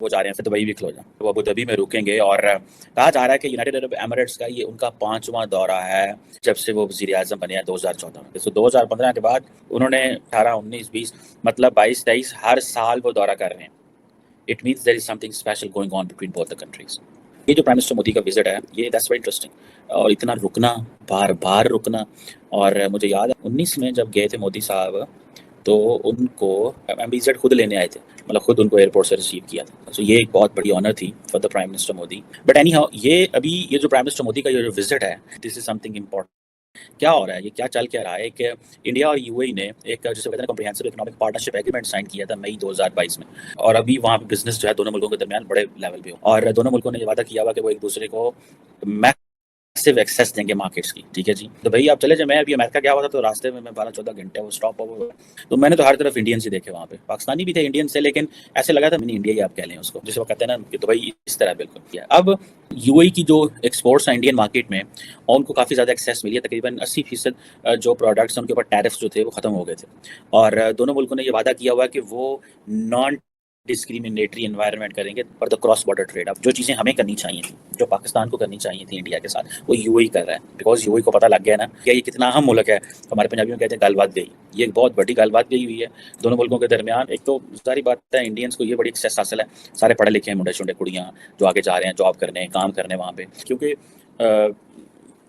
वो जा रहे हैं, फिर दुबई भी क्लोज है, वो अबू धाबी में रुकेंगे। और कहा जा रहा है कि यूनाइटेड अरब एमिरेट्स का ये उनका 5वां दौरा है जब से वो वज़ीर आज़म बने हैं 2014 में। तो 2015 के बाद उन्होंने 18, 19, 20 मतलब 22, 23 हर साल वो दौरा कर रहे हैं। It means there is something special going on between both the countries. ये जो प्राइम मिनिस्टर मोदी का विजिट है, ये दैट्स वेरी इंटरेस्टिंग। और इतना रुकना, बार बार रुकना। और मुझे याद है 19 में जब गए थे मोदी साहब, तो उनको एमबीजेड खुद लेने आए थे, मतलब खुद उनको एयरपोर्ट से रिसीव किया था। सो ये एक बहुत बड़ी ऑनर थी for the prime minister Modi. But any how, ये अभी ये जो प्राइम मिनिस्टर मोदी का ये जो विजिट है, दिस इज समथिंग इम्पोर्टेंट। क्या हो रहा है, ये क्या चल क्या रहा है? एक इंडिया और यूएई ने एक जिसे कहते हैं comprehensive economic partnership agreement sign किया था मई 2022 में। और अभी वहाँ पे बिजनेस जो है दोनों मुल्कों के दरमियान बड़े लेवल पे हो, और दोनों मुल्कों ने ये वादा किया हुआ कि वो एक दूसरे को मैसिव एक्सेस देंगे मार्केट्स की। ठीक है जी, तो भाई आप चले जाए। मैं अभी अमेरिका गया हुआ था, तो रास्ते में मैं 12-14 घंटे वो स्टॉप हुआ, तो मैंने तो हर तरफ इंडियंस ही देखे वहाँ पे। पाकिस्तानी भी थे, इंडियन से, लेकिन ऐसे लगा था मिनी इंडिया ही आप कह लें उसको, जिसे वो कहते हैं ना कि दुबई इस तरह बिल्कुल। अब यूएई की जो एक्सपोर्ट्स हैं इंडियन मार्केट में, और उनको काफ़ी ज़्यादा एक्सेस मिली है। तकरीबन 80% जो प्रोडक्ट्स हैं उनके ऊपर टैरिफ्स जो थे वो ख़त्म हो गए थे। और दोनों मुल्कों ने ये वादा किया हुआ है कि वो नॉन डिस्क्रिमिनेटरी एनवायरनमेंट करेंगे for the cross border trade. अब जो चीज़ें हमें करनी चाहिए थी, जो पाकिस्तान को करनी चाहिए थी इंडिया के साथ, वो यूएई कर रहा है। बिकॉज यूएई को पता लग गया ना कि ये कितना अहम मुल्क है। हमारे पंजाबी में कहते हैं गालबात गई, ये एक बहुत बड़ी गालबात गई हुई है दोनों मुल्कों के दरमियान। एक तो सारी बात है, इंडियंस को ये बड़ी एक्सेस हासिल है, सारे पढ़े लिखे हैं मुंडे शुंडे कुड़ियाँ जो आगे जा रहे हैं जॉब करने, काम करने वहाँ पे। क्योंकि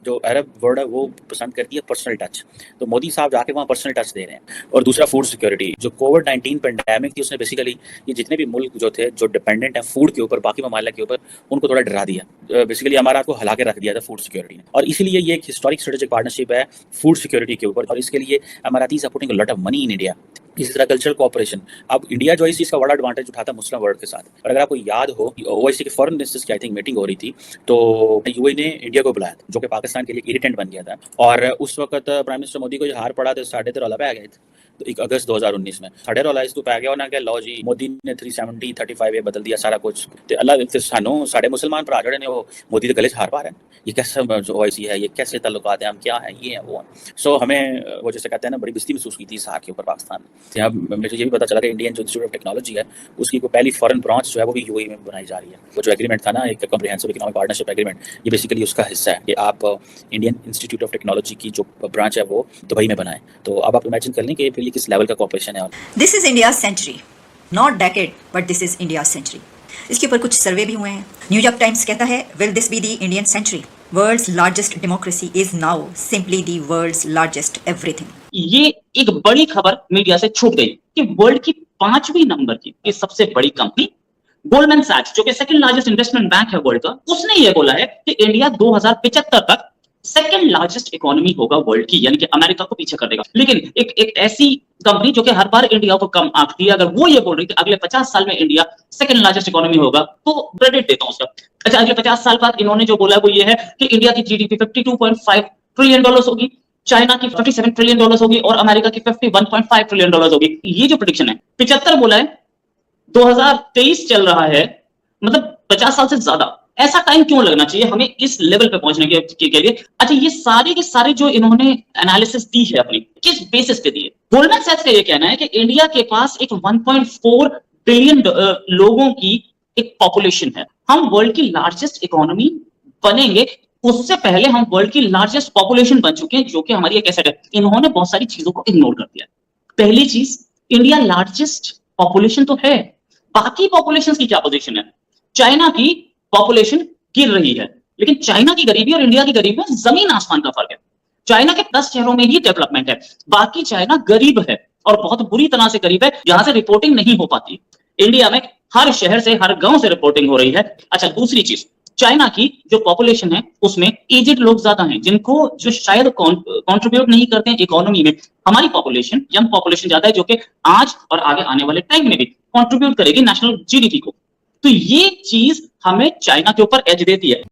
जो अरब वर्ल्ड है वो पसंद करती है पर्सनल टच, तो मोदी साहब जाके वहाँ पर्सनल टच दे रहे हैं। और दूसरा फूड सिक्योरिटी, जो कोविड-19 पेंडेमिक थी, उसने बेसिकली ये जितने भी मुल्क जो थे जो डिपेंडेंट हैं फूड के ऊपर, बाकी ममालिक के ऊपर, उनको थोड़ा डरा दिया। बेसिकली हमारा को हिला के रख दिया था फूड सिक्योरिटी ने। और इसीलिए ये एक हिस्टोरिक स्ट्रेटेजिक पार्टनरशिप है फूड सिक्योरिटी के ऊपर, और इसके लिए Emiratis are putting a lot of money in India. इसी तरह कल्चरल कोऑपरेशन, अब इंडिया जो है इस चीज़ का बड़ा एडवांटेज उठाता है मुस्लिम वर्ल्ड के साथ। और अगर आपको याद हो, ओआईसी के फॉरेन मिनिस्टर्स की आई थिंक मीटिंग हो रही थी, तो यूएई ने इंडिया को बुलाया था, जो कि पाकिस्तान के लिए इरिटेंट बन गया था। और उस वक्त प्राइम मिनिस्टर मोदी को जो हार पड़ा तो 3.5 रौला पे आ गए थे। तो 1 अगस्त 2019 में 3.5 रौला इस तो पै गया, ना क्या लो जी मोदी ने 370 35 ये बदल दिया सारा कुछ। तो अल्लाह ते सानू साढ़े मुसलमान भरा जड़े ने वो मोदी के गले च हार पा रहे हैं। ये कैसा ओआईसी है, ये कैसे ताल्लुकात हैं, हम क्या हैं, ये है वो है। सो हमें वो जैसे कहते हैं ना, बड़ी बेइज्जती महसूस की थी इस हार के ऊपर पाकिस्तान में। अब मुझे ये भी पता चला कि इंडियन जो इंस्टीट्यूट ऑफ टेक्नोलॉजी है, उसकी कोई पहली फॉरेन ब्रांच जो है वो भी यूएई में बनाई जा रही है। वो जो एग्रीमेंट था ना, एक कॉम्प्रिहेंसिव इकोनॉमिक पार्टनरशिप एग्रीमेंट, ये बेसिकली उसका हिस्सा है कि आप इंडियन इंस्टीट्यूट ऑफ टेक्नोलॉजी की जो ब्रांच है वो दुबई में बनाएं। तो अब आप इमेजिन कर लें कि फिर ये किस लेवल का कॉपरेशन है। This is India century, not decade, but this is India century. इसके ऊपर कुछ सर्वे भी हुए हैं। न्यूयॉर्क टाइम्स कहता है, will this be the Indian century? World's largest democracy is now simply the world's largest everything. ये एक बड़ी खबर मीडिया से छूट गई कि वर्ल्ड की 5वीं नंबर की सबसे बड़ी कंपनी गोल्डमैन सैक्स, जो कि सेकंड लार्जेस्ट इन्वेस्टमेंट बैंक है वर्ल्ड का, उसने ये बोला है कि इंडिया 2075 तक सेकंड लार्जेस्ट इकोनॉमी होगा वर्ल्ड की, यानी कि अमेरिका को पीछे कर देगा। लेकिन एक ऐसी कंपनी जो कि हर बार इंडिया को कम आंकती है, अगर वो ये बोल रही है कि अगले 50 साल में इंडिया सेकंड लार्जेस्ट इकोनॉमी होगा, तो क्रेडिट देता हूं उसका। अच्छा, अगले 50 साल बाद इन्होंने जो बोला है वो ये है कि इंडिया की जीडीपी $52.5 ट्रिलियन होगी, चाइना की $57 ट्रिलियन होगी, और अमेरिका की $51.5 ट्रिलियन होगी। ये जो प्रेडिक्शन है, 75 बोला है, 2023 चल रहा है, मतलब 50 साल से ज्यादा। ऐसा टाइम क्यों लगना चाहिए हमें इस लेवल पे पहुंचने के लिए? अच्छा, ये सारे के सारे जो इन्होंने एनालिसिस दी है अपनी, किस बेसिस पे दी है? गोल्डमैन सैक्स का ये कहना है कि इंडिया के पास एक 1.4 बिलियन लोगों की एक पॉपुलेशन है। हम वर्ल्ड की लार्जेस्ट इकोनॉमी बनेंगे, उससे पहले हम वर्ल्ड की लार्जेस्ट पॉपुलेशन बन चुके हैं, जो कि हमारी एक एसेट है। इन्होंने बहुत सारी चीजों को इग्नोर कर दिया। पहली चीज, इंडिया लार्जेस्ट पॉपुलेशन तो है, बाकी पॉपुलेशन की क्या पोजीशन है? चाइना की पॉपुलेशन गिर रही है, लेकिन चाइना की गरीबी और इंडिया की गरीबी में जमीन आसमान का फर्क है। चाइना के 10 शहरों में ही डेवलपमेंट है, बाकी चाइना गरीब है, और बहुत बुरी तरह से गरीब है, जहां से रिपोर्टिंग नहीं हो पाती। इंडिया में हर शहर से, हर गांव से रिपोर्टिंग हो रही है। अच्छा, दूसरी चीज, चाइना की जो पॉपुलेशन है उसमें एजेड लोग ज्यादा हैं, जिनको जो शायद कंट्रीब्यूट नहीं करते हैं इकोनॉमी में। हमारी पॉपुलेशन, यंग पॉपुलेशन ज्यादा है, जो कि आज और आगे आने वाले टाइम में भी कंट्रीब्यूट करेगी नेशनल जीडीपी को। तो ये चीज हमें चाइना के ऊपर एज देती है।